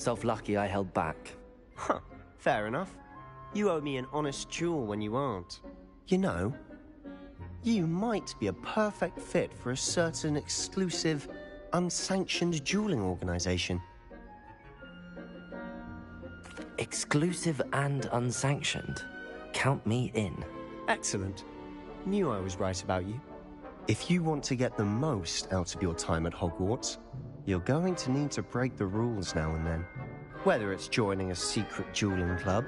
Self lucky I held back. Huh, fair enough. You owe me an honest duel when you aren't. You know, you might be a perfect fit for a certain exclusive, unsanctioned dueling organization. Exclusive and unsanctioned. Count me in. Excellent. Knew I was right about you. If you want to get the most out of your time at Hogwarts, you're going to need to break the rules now and then. Whether it's joining a secret dueling club,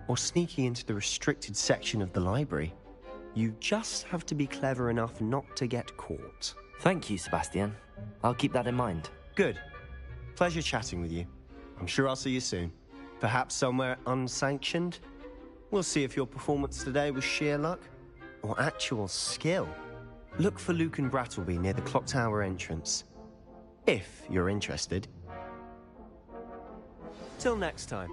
or sneaking into the restricted section of the library, you just have to be clever enough not to get caught. Thank you, Sebastian. I'll keep that in mind. Good. Pleasure chatting with you. I'm sure I'll see you soon. Perhaps somewhere unsanctioned? We'll see if your performance today was sheer luck or actual skill. Look for Luke and Brattleby near the clock tower entrance, if you're interested. Till next time.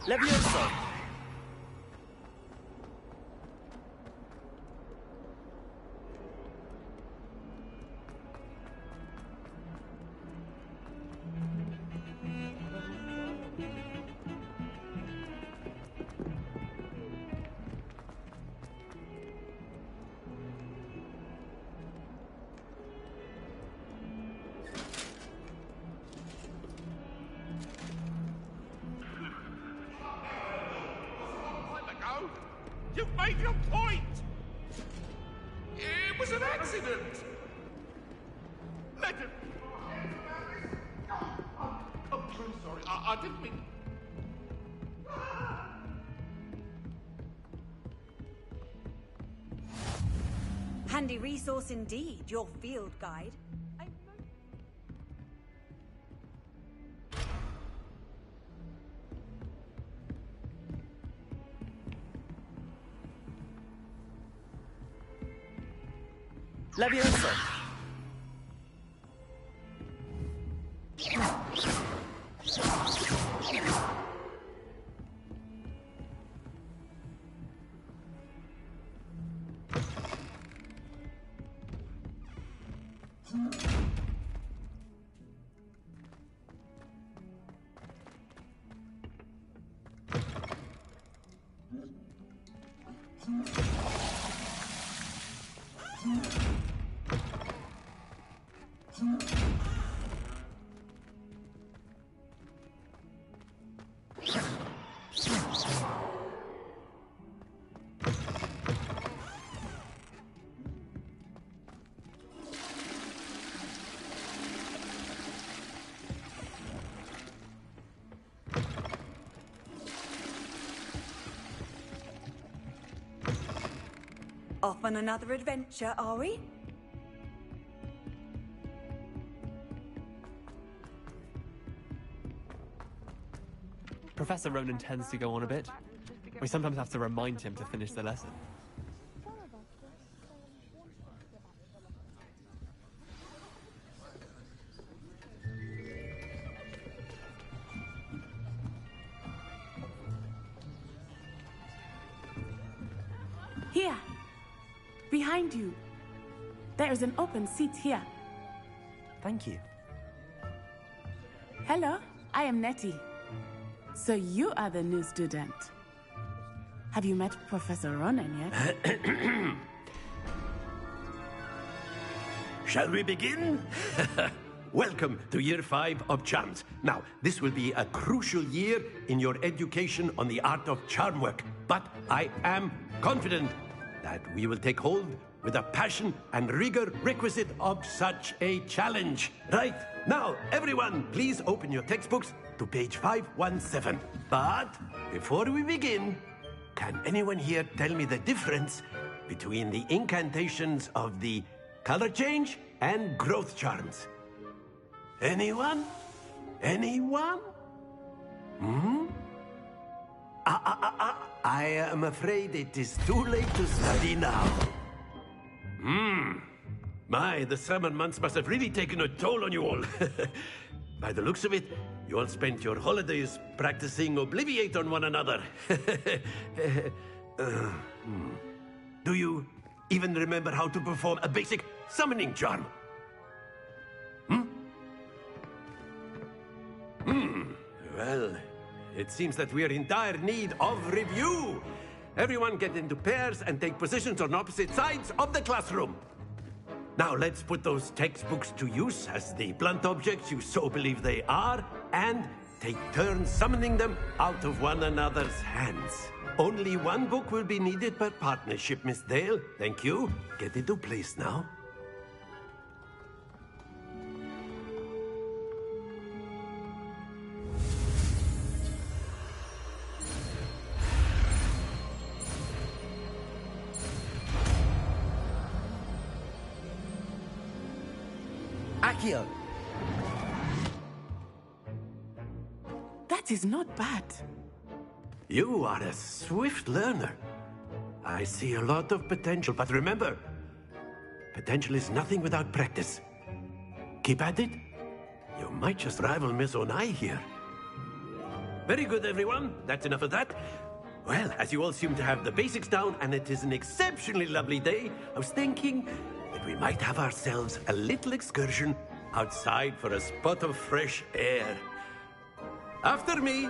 Levioso! You've made your point! It was an accident! Let him... I'm so sorry. I didn't mean... Handy resource indeed, your field guide. Levioso! Off on another adventure, are we? Professor Ronan tends to go on a bit. We sometimes have to remind him to finish the lesson. Here! Behind you! There is an open seat here. Thank you. Hello, I am Nettie. So you are the new student. Have you met Professor Ronan yet? Shall we begin? Welcome to Year 5 of Charms. Now, this will be a crucial year in your education on the art of charm work, but I am confident that we will take hold with the passion and rigor requisite of such a challenge. Right, now, everyone, please open your textbooks to page 517. But before we begin, can anyone here tell me the difference between the incantations of the color change and growth charms? Anyone? Anyone? I am afraid it is too late to study now. My, the summer months must have really taken a toll on you all. By the looks of it, you all spent your holidays practicing Obliviate on one another. Do you even remember how to perform a basic summoning charm? Well, it seems that we are in dire need of review. Everyone get into pairs and take positions on opposite sides of the classroom. Now let's put those textbooks to use as the blunt objects you so believe they are, and take turns summoning them out of one another's hands. Only one book will be needed per partnership, Miss Dale. Thank you. Get into place now. Accio! That is not bad. You are a swift learner. I see a lot of potential, but remember, potential is nothing without practice. Keep at it. You might just rival Miss Onai here. Very good, everyone. That's enough of that. Well, as you all seem to have the basics down, and it is an exceptionally lovely day, I was thinking that we might have ourselves a little excursion outside for a spot of fresh air. After me.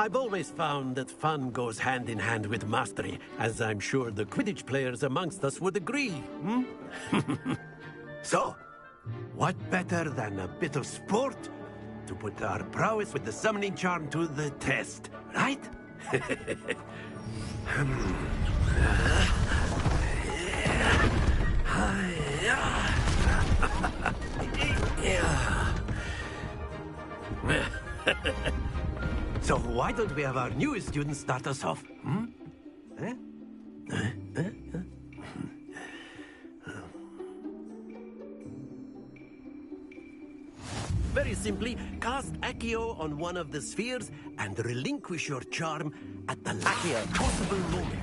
I've always found that fun goes hand in hand with mastery, as I'm sure the Quidditch players amongst us would agree. So, what better than a bit of sport to put our prowess with the summoning charm to the test, right? So why don't we have our newest student start us off? Very simply, cast Accio on one of the spheres and relinquish your charm at the last possible moment.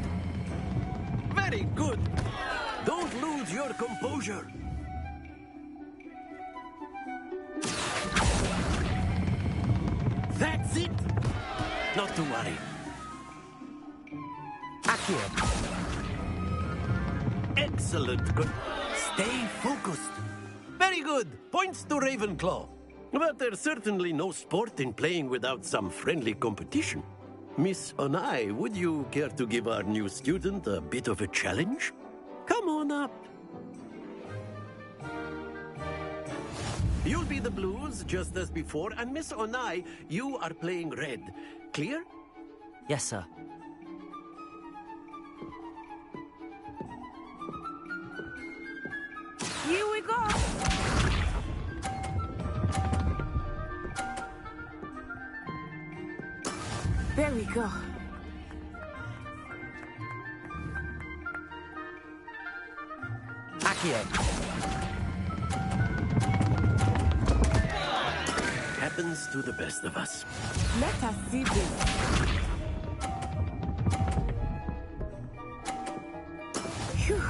Very good. Don't lose your composure. That's it. Not to worry. Accio. Excellent. Good. Stay focused. Very good. Points to Ravenclaw. But there's certainly no sport in playing without some friendly competition. Miss Onai, would you care to give our new student a bit of a challenge? Come on up. You'll be the blues, just as before, and Miss Onai, you are playing red. Clear? Yes, sir. Here we go. There we go. Accio! Happens to the best of us. Let us see this. Phew.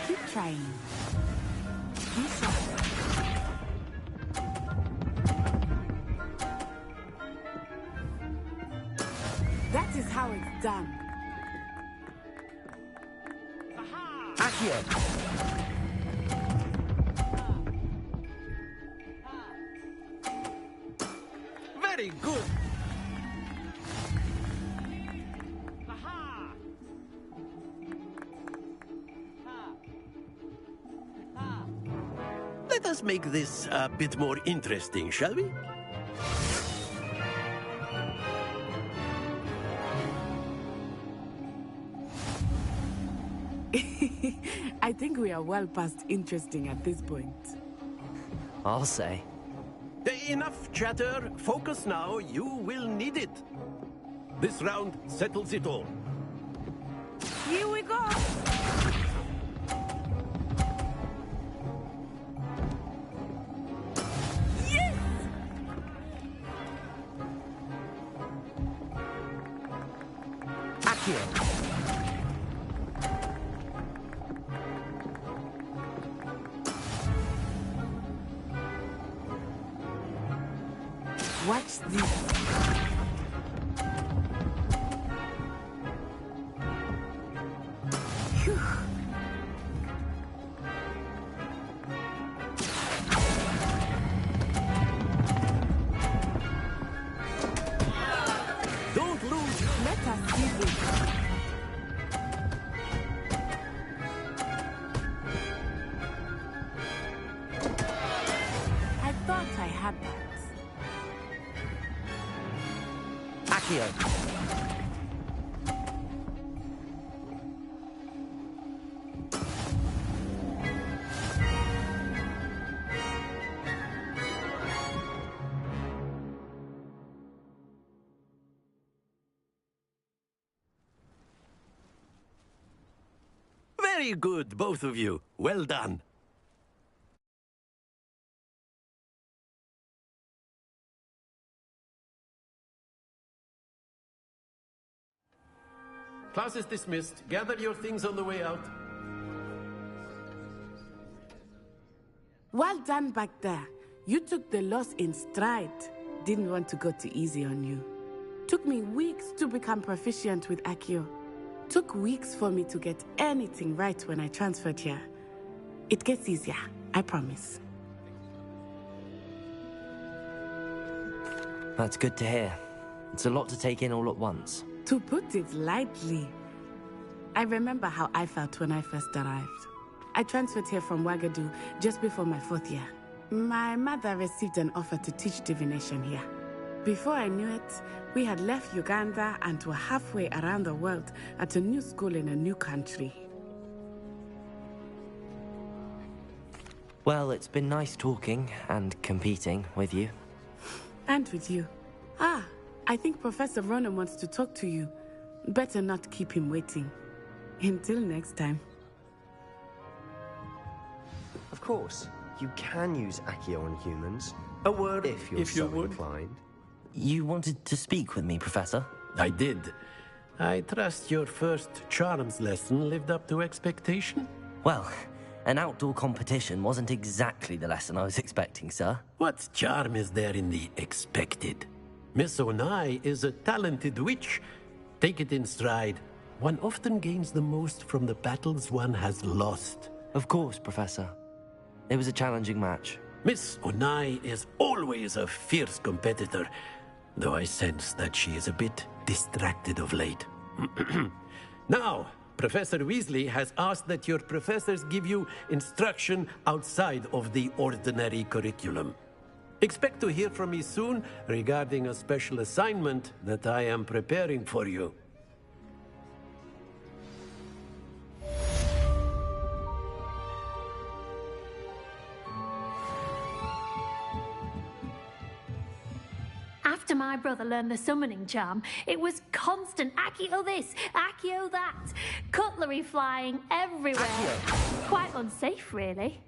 Keep trying. Be sharp. That is how it's done. Accio! good. Let us make this a bit more interesting, shall we? I think we are well past interesting at this point. I'll say. Enough chatter. Focus now. You will need it. This round settles it all. Here we go! Yes! Accio. Watch this. Phew. Don't lose. Let us see this. I thought I had that. Accio. Very good, both of you. Well done. Class is dismissed. Gather your things on the way out. Well done back there. You took the loss in stride. Didn't want to go too easy on you. Took me weeks to become proficient with Accio. Took weeks for me to get anything right when I transferred here. It gets easier, I promise. That's good to hear. It's a lot to take in all at once. To put it lightly, I remember how I felt when I first arrived. I transferred here from Wagadu just before my 4th year. My mother received an offer to teach divination here. Before I knew it, we had left Uganda and were halfway around the world at a new school in a new country. Well, it's been nice talking and competing with you. And with you. Ah, I think Professor Ronan wants to talk to you. Better not keep him waiting. Until next time. Of course, you can use Accio on humans. A word if you're so inclined. You wanted to speak with me, Professor? I did. I trust your first charms lesson lived up to expectation? Well, an outdoor competition wasn't exactly the lesson I was expecting, sir. What charm is there in the expected? Miss Onai is a talented witch. Take it in stride. One often gains the most from the battles one has lost. Of course, Professor. It was a challenging match. Miss Onai is always a fierce competitor, though I sense that she is a bit distracted of late. Now, Professor Weasley has asked that your professors give you instruction outside of the ordinary curriculum. Expect to hear from me soon regarding a special assignment that I am preparing for you. After my brother learned the summoning charm, it was constant Accio this, Accio that. Cutlery flying everywhere. Accio. Quite unsafe, really.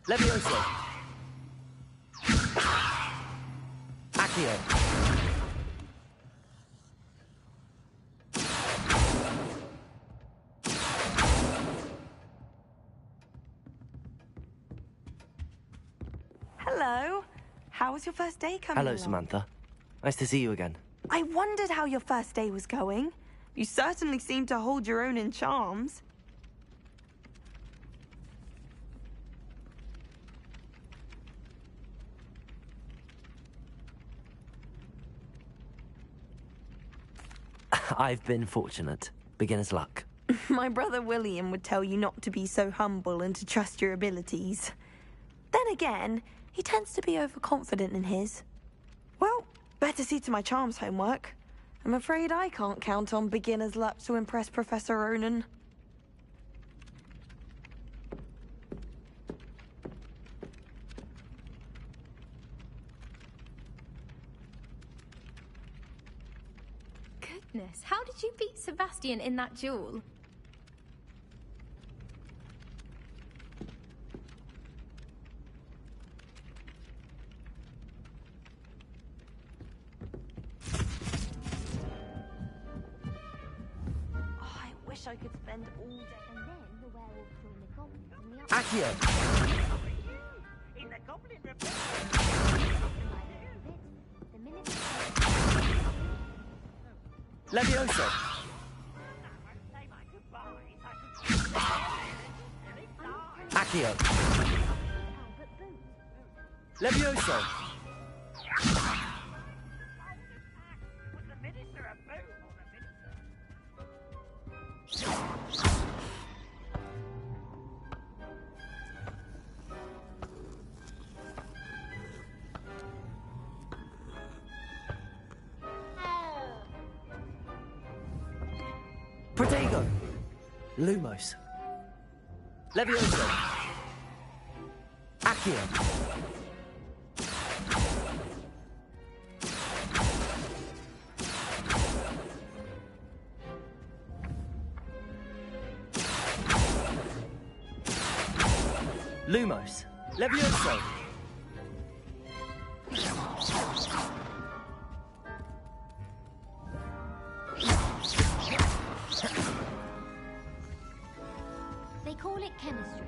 Levioso. Accio. Hello. How was your first day coming Hello, along? Samantha. Nice to see you again. I wondered how your first day was going. You certainly seem to hold your own in charms. I've been fortunate. Beginner's luck. My brother William would tell you not to be so humble and to trust your abilities. Then again, he tends to be overconfident in his. Well, better see to my charms homework. I'm afraid I can't count on beginner's luck to impress Professor Ronan. Goodness, how did you beat Sebastian in that duel? I could spend all day. And then the werewolf threw the goblin from the Accio! In the goblin report. The minute Levioso! Accio! Levioso! Protego! Lumos! Levioso! Accio! Lumos! Levioso! They call it chemistry.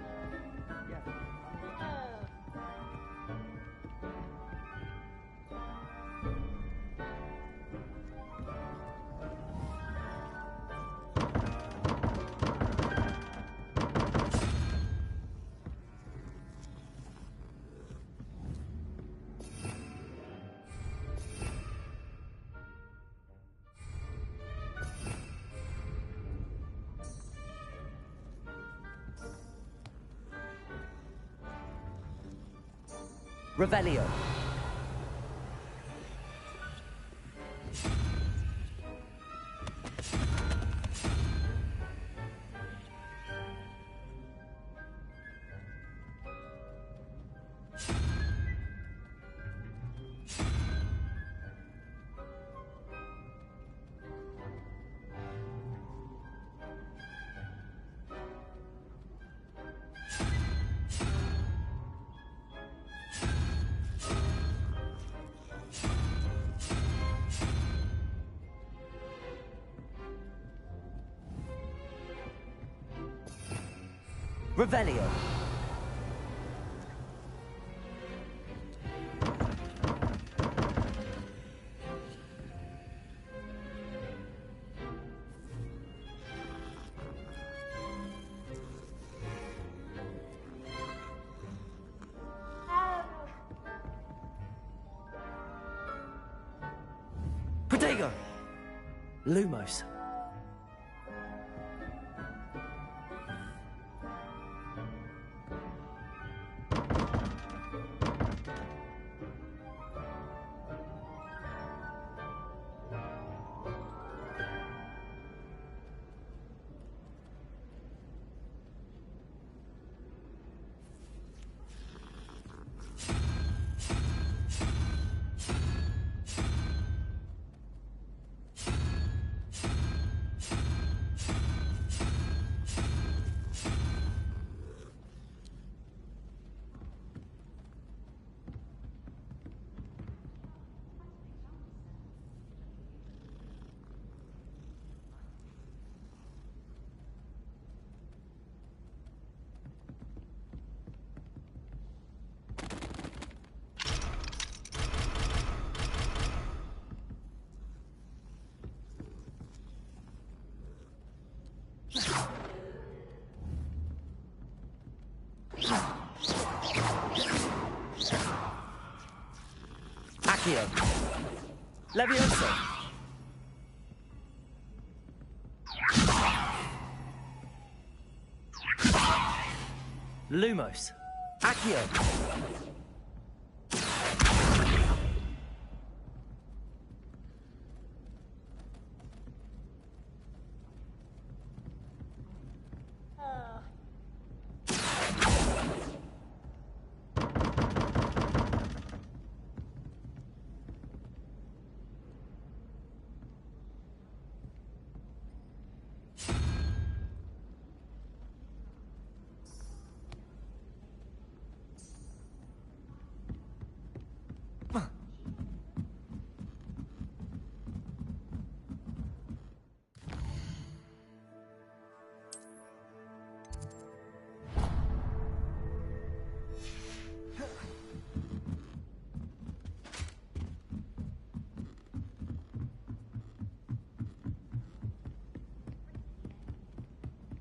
Revelio! Revelio! Protego! Lumos! Levioso! Lumos! Accio!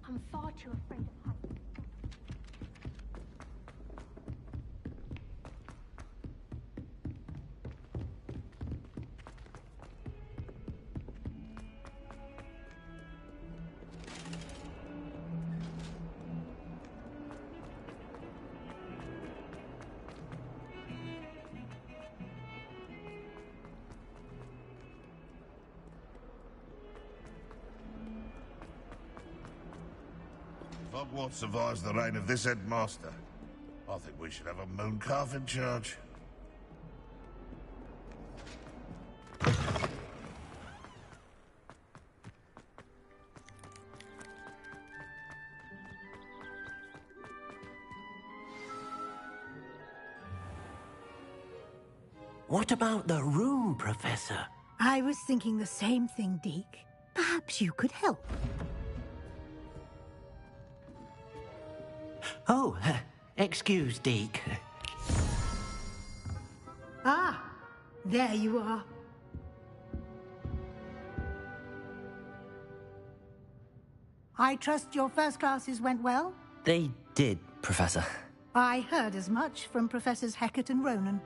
I'm far too afraid of heights. If Hogwarts survives the reign of this headmaster, I think we should have a mooncalf in charge. What about the room, Professor? I was thinking the same thing, Deke. Perhaps you could help. Oh, excuse, Deke. Ah, there you are. I trust your first classes went well? They did, Professor. I heard as much from Professors Hecat and Ronan.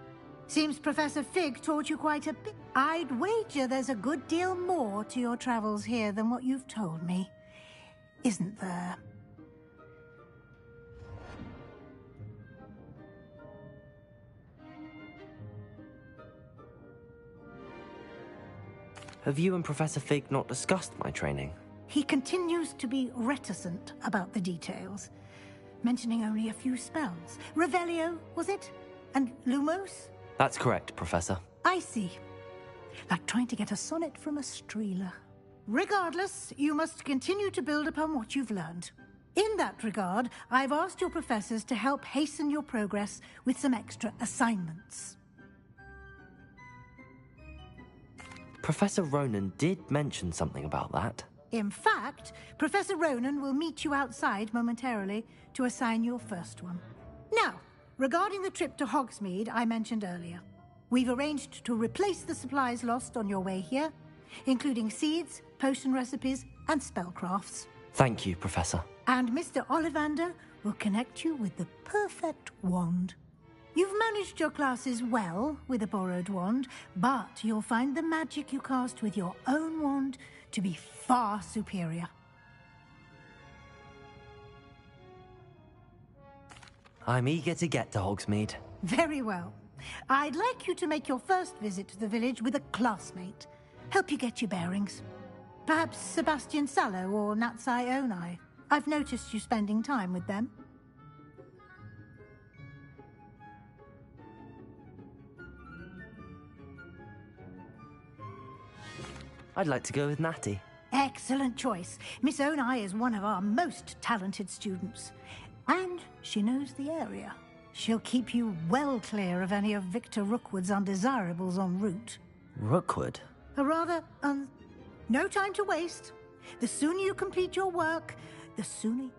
Seems Professor Fig taught you quite a bit. I'd wager there's a good deal more to your travels here than what you've told me. Isn't there? Have you and Professor Fig not discussed my training? He continues to be reticent about the details, mentioning only a few spells. Revelio, was it? And Lumos? That's correct, Professor. I see. Like trying to get a sonnet from a streeler. Regardless, you must continue to build upon what you've learned. In that regard, I've asked your professors to help hasten your progress with some extra assignments. Professor Ronan did mention something about that. In fact, Professor Ronan will meet you outside momentarily to assign your first one. Now, regarding the trip to Hogsmeade I mentioned earlier, we've arranged to replace the supplies lost on your way here, including seeds, potion recipes, and spellcrafts. Thank you, Professor. And Mr. Ollivander will connect you with the perfect wand. You've managed your classes well with a borrowed wand, but you'll find the magic you cast with your own wand to be far superior. I'm eager to get to Hogsmeade. Very well. I'd like you to make your first visit to the village with a classmate. Help you get your bearings. Perhaps Sebastian Sallow or Natsai Onai. I've noticed you spending time with them. I'd like to go with Natty. Excellent choice. Miss Onai is one of our most talented students. And she knows the area. She'll keep you well clear of any of Victor Rookwood's undesirables en route. Rookwood? A rather, no time to waste. The sooner you complete your work, the sooner...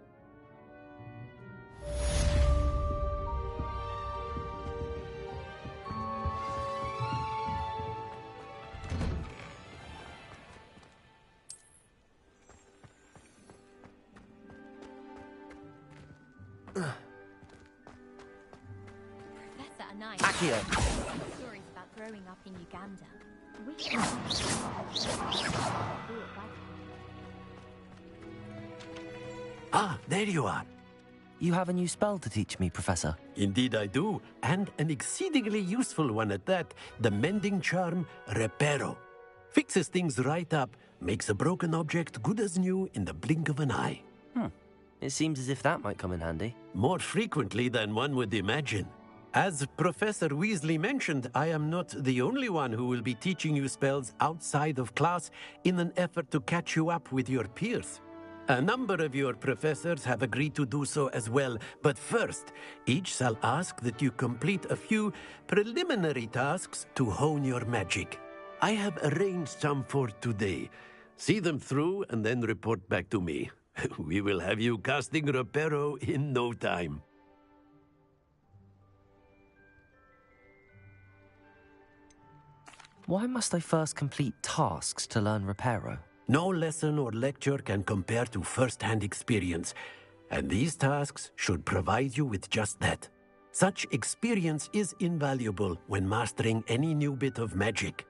Professor Anai. Accio. Stories about growing up in Uganda. Ah, there you are. You have a new spell to teach me, Professor. Indeed I do, and an exceedingly useful one at that. The mending charm, Reparo. Fixes things right up, makes a broken object good as new in the blink of an eye. It seems as if that might come in handy. More frequently than one would imagine. As Professor Weasley mentioned, I am not the only one who will be teaching you spells outside of class in an effort to catch you up with your peers. A number of your professors have agreed to do so as well, but first, each shall ask that you complete a few preliminary tasks to hone your magic. I have arranged some for today. See them through and then report back to me. We will have you casting Reparo in no time. Why must I first complete tasks to learn Reparo? No lesson or lecture can compare to first-hand experience, and these tasks should provide you with just that. Such experience is invaluable when mastering any new bit of magic.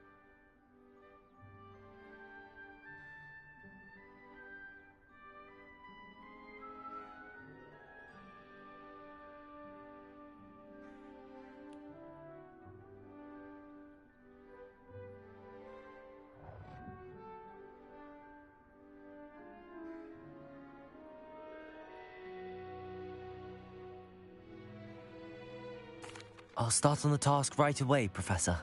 I'll start on the task right away, Professor.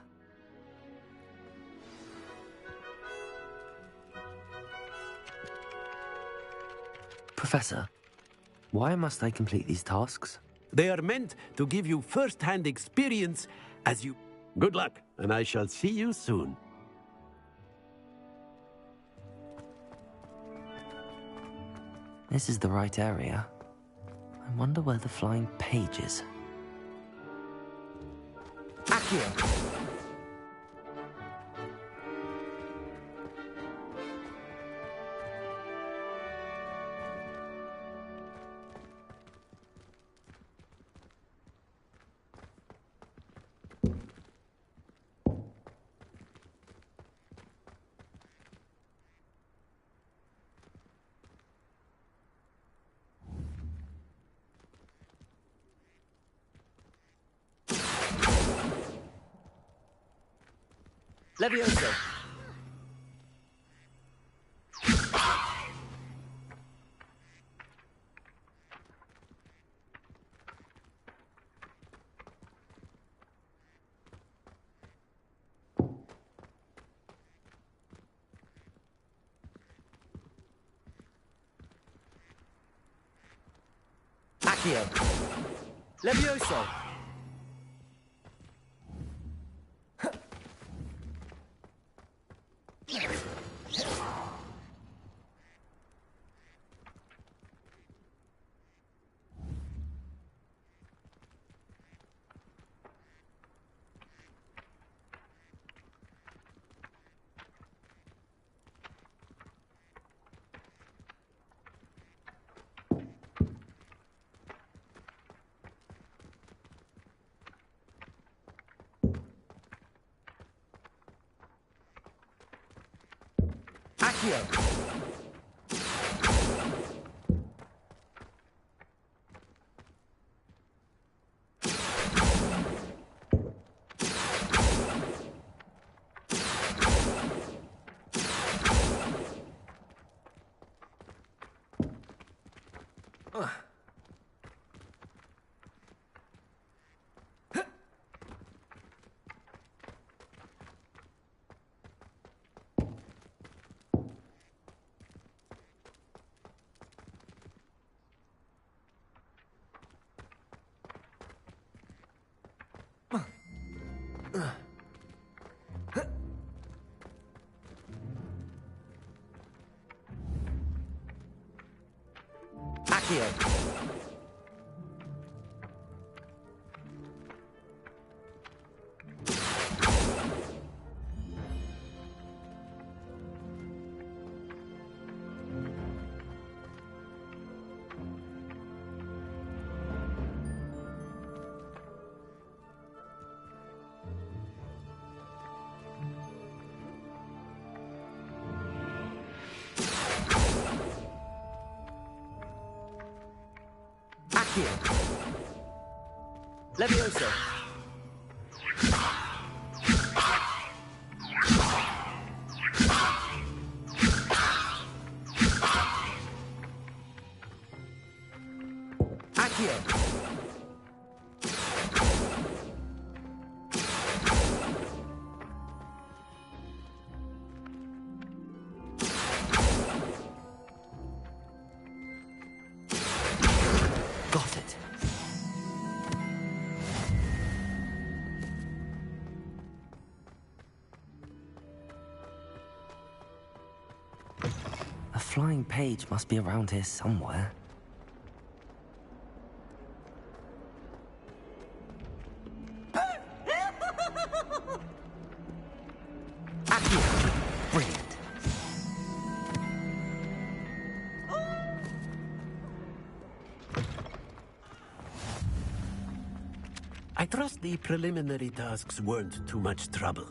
Professor, why must I complete these tasks? They are meant to give you first-hand experience as you... Good luck, and I shall see you soon. This is the right area. I wonder where the flying page is. Accio! Levioso! Accio! Levioso! Accio! Accio! Accio. Levioso. Accio. Got it. A flying page must be around here somewhere. Accio. Brilliant. I trust the preliminary tasks weren't too much trouble.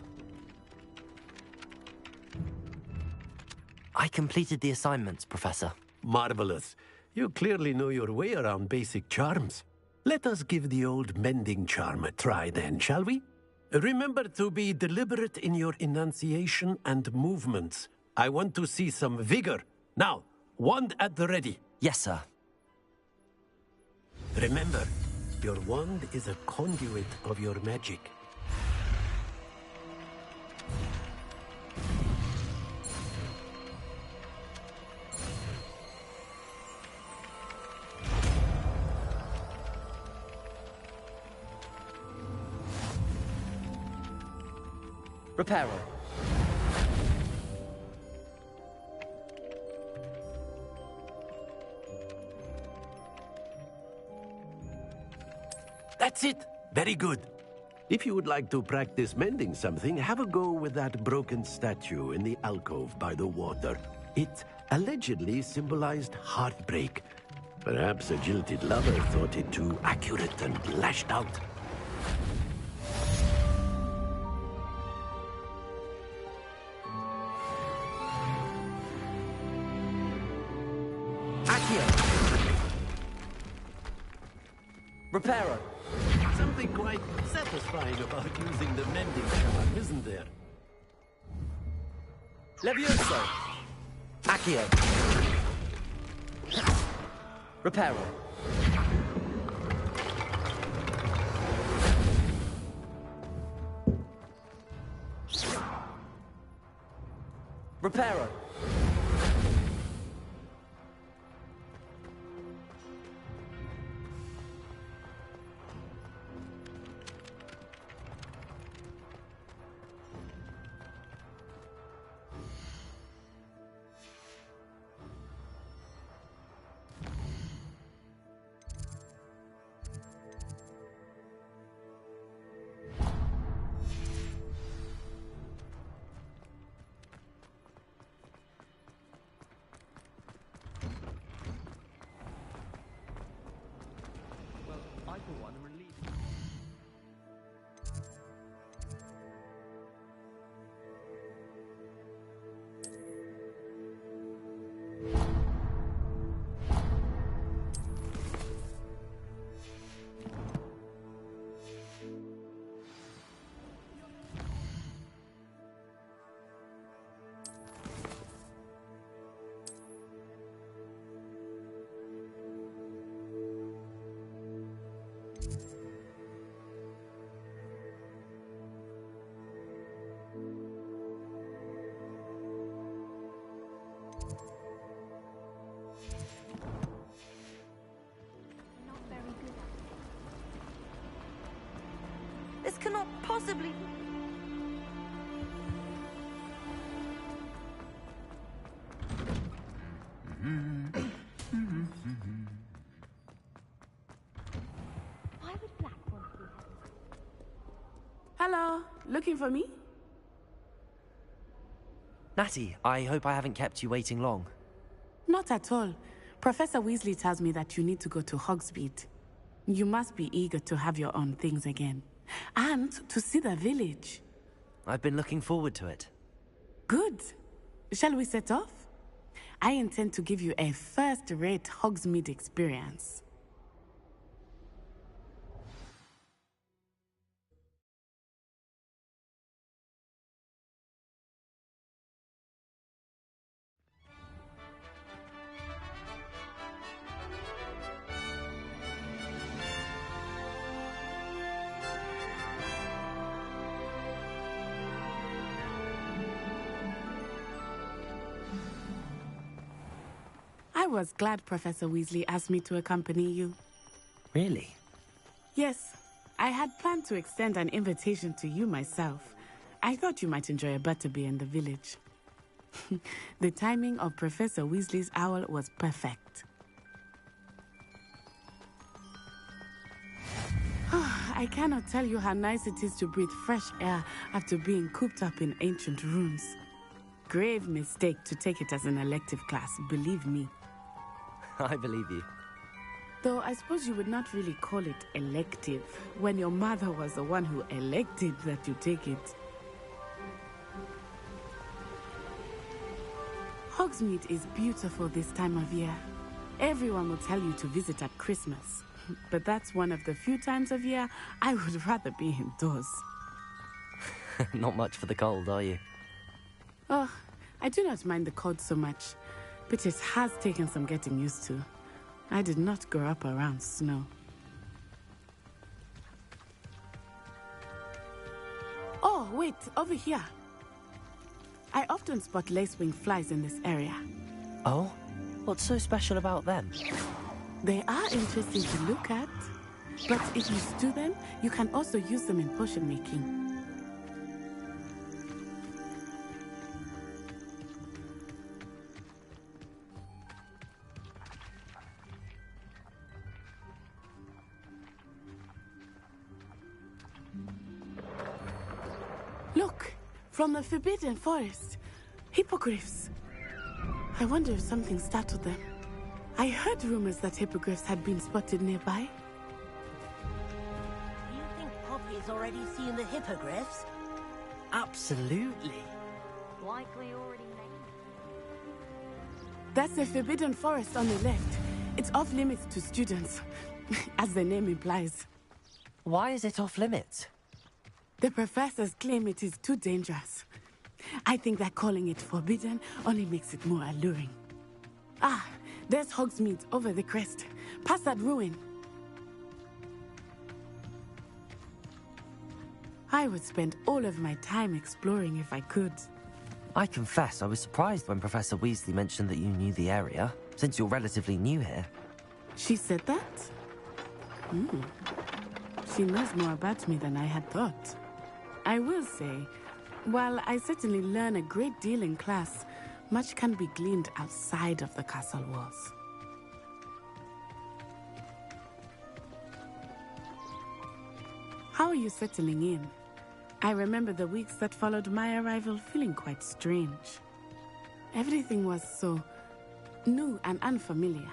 I completed the assignments, Professor. Marvelous. You clearly know your way around basic charms. Let us give the old mending charm a try then, shall we? Remember to be deliberate in your enunciation and movements. I want to see some vigor. Now, wand at the ready. Yes, sir. Remember, your wand is a conduit of your magic. Reparo. That's it. Very good. If you would like to practice mending something, have a go with that broken statue in the alcove by the water. It allegedly symbolized heartbreak. Perhaps a jilted lover thought it too accurate and lashed out. Reparo. Something quite satisfying about using the mending charm, isn't there? Levioso. Accio. Reparo. Reparo. This cannot possibly... Why would Black want to be Hello, looking for me? Natty, I hope I haven't kept you waiting long. Not at all. Professor Weasley tells me that you need to go to Hogsmeade. You must be eager to have your own things again. And to see the village. I've been looking forward to it. Good. Shall we set off? I intend to give you a first-rate Hogsmeade experience. was glad Professor Weasley asked me to accompany you. Really? Yes, I had planned to extend an invitation to you myself. I thought you might enjoy a butterbeer in the village. The timing of Professor Weasley's owl was perfect. I cannot tell you how nice it is to breathe fresh air after being cooped up in ancient rooms. Grave mistake to take it as an elective class, believe me. I believe you. Though I suppose you would not really call it elective when your mother was the one who elected that you take it. Hogsmeade is beautiful this time of year. Everyone will tell you to visit at Christmas. But that's one of the few times of year I would rather be indoors. Not much for the cold, are you? Oh, I do not mind the cold so much, but it has taken some getting used to. I did not grow up around snow. Oh, wait, over here. I often spot lacewing flies in this area. Oh? What's so special about them? They are interesting to look at, but if you stew them, you can also use them in potion making. Look, from the Forbidden Forest, hippogriffs. I wonder if something startled them. I heard rumors that hippogriffs had been spotted nearby. Do you think Poppy's already seen the hippogriffs? Absolutely. Likely already named. That's the Forbidden Forest on the left. It's off limits to students, as the name implies. Why is it off limits? The professors claim it is too dangerous. I think that calling it forbidden only makes it more alluring. Ah, there's Hogsmeade over the crest, past that ruin. I would spend all of my time exploring if I could. I confess I was surprised when Professor Weasley mentioned that you knew the area, since you're relatively new here. She said that? She knows more about me than I had thought. I will say, while I certainly learn a great deal in class, much can be gleaned outside of the castle walls. How are you settling in? I remember the weeks that followed my arrival feeling quite strange. Everything was so new and unfamiliar.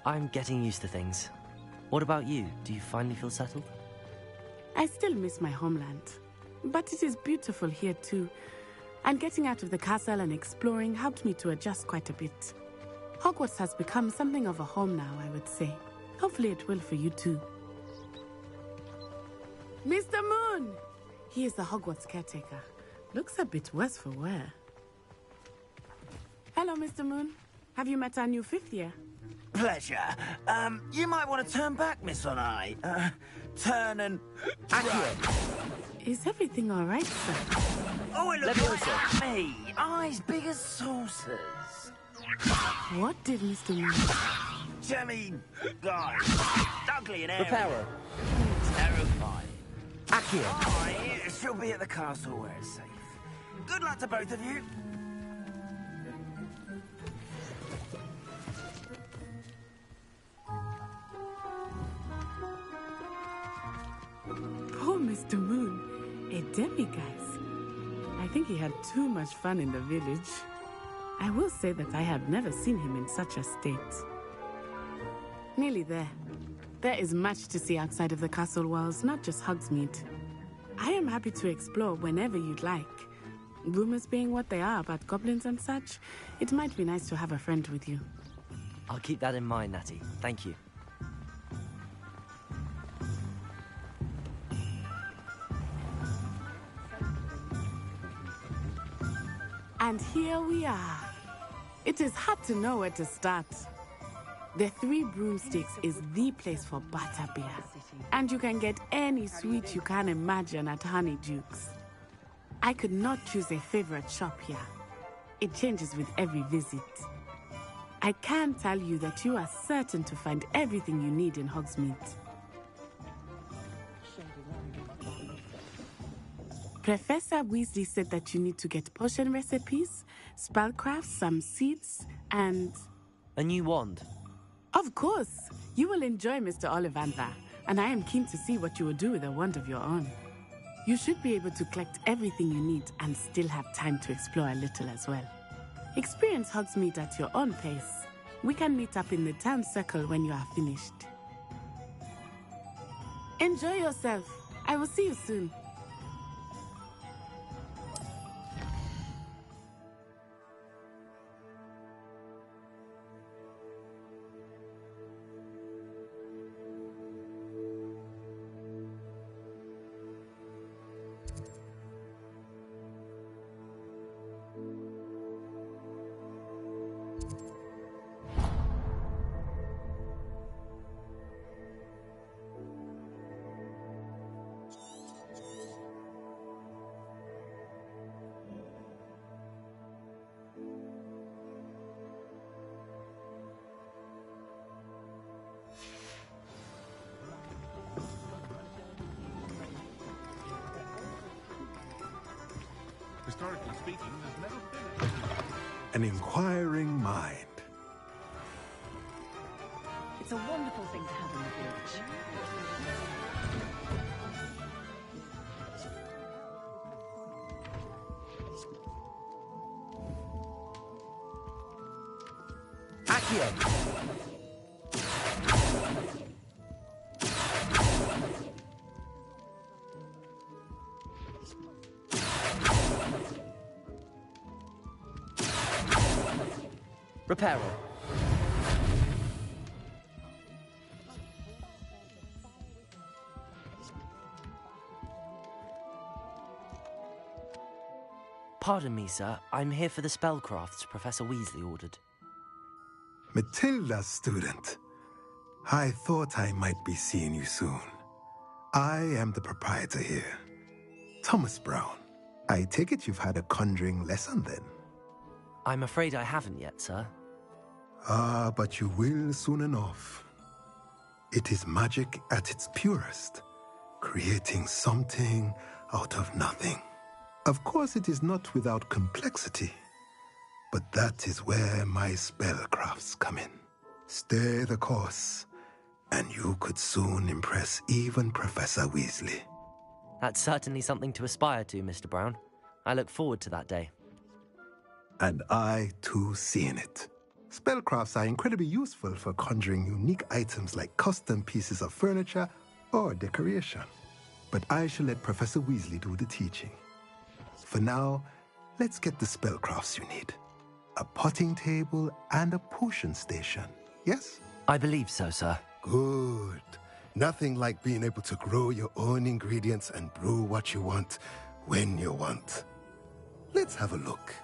I'm getting used to things. What about you? Do you finally feel settled? I still miss my homeland, but it is beautiful here too. And getting out of the castle and exploring helped me to adjust quite a bit. Hogwarts has become something of a home now, I would say. Hopefully it will for you too. Mr. Moon! He is the Hogwarts caretaker. Looks a bit worse for wear. Hello, Mr. Moon. Have you met our new fifth year? Pleasure. You might want to turn back, Miss Onai. Turn and... Is everything all right, sir? Oh, it looks like at me. Eyes big as saucers. What did Mr. Moon... Jemmy, guys. Ugly and airy. Repairer. Terrifying. Accio. Aye, she'll be at the castle where it's safe. Good luck to both of you. Poor Mr. Moon, a demiguise. I think he had too much fun in the village. I will say that I have never seen him in such a state. Nearly there. There is much to see outside of the castle walls, not just Hogsmeade. I am happy to explore whenever you'd like. Rumors being what they are about goblins and such, it might be nice to have a friend with you. I'll keep that in mind, Natty. Thank you. And here we are. It is hard to know where to start. The Three Broomsticks is the place for butterbeer. And you can get any sweet you can imagine at Honeydukes. I could not choose a favorite shop here. It changes with every visit. I can tell you that you are certain to find everything you need in Hogsmeade. Professor Weasley said that you need to get potion recipes, spellcraft, some seeds, and... A new wand? Of course! You will enjoy Mr. Ollivander, and I am keen to see what you will do with a wand of your own. You should be able to collect everything you need and still have time to explore a little as well. Experience Hogsmeade at your own pace. We can meet up in the town circle when you are finished. Enjoy yourself. I will see you soon. Historically speaking, there's never been An inquiring mind. It's a wonderful thing to have in the village. Accio! Reparo. Pardon me, sir. I'm here for the spellcrafts Professor Weasley ordered. Matilda, student. I thought I might be seeing you soon. I am the proprietor here, Thomas Brown. I take it you've had a conjuring lesson then? I'm afraid I haven't yet, sir. Ah, but you will soon enough. It is magic at its purest, creating something out of nothing. Of course, it is not without complexity, but that is where my spellcrafts come in. Stay the course, and you could soon impress even Professor Weasley. That's certainly something to aspire to, Mr. Brown. I look forward to that day. And I, too, seeing it. Spellcrafts are incredibly useful for conjuring unique items like custom pieces of furniture or decoration. But I shall let Professor Weasley do the teaching. For now, let's get the spellcrafts you need. A potting table and a potion station, yes? I believe so, sir. Good. Nothing like being able to grow your own ingredients and brew what you want when you want. Let's have a look.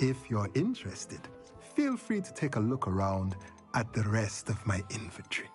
if you're interested, feel free to take a look around at the rest of my inventory.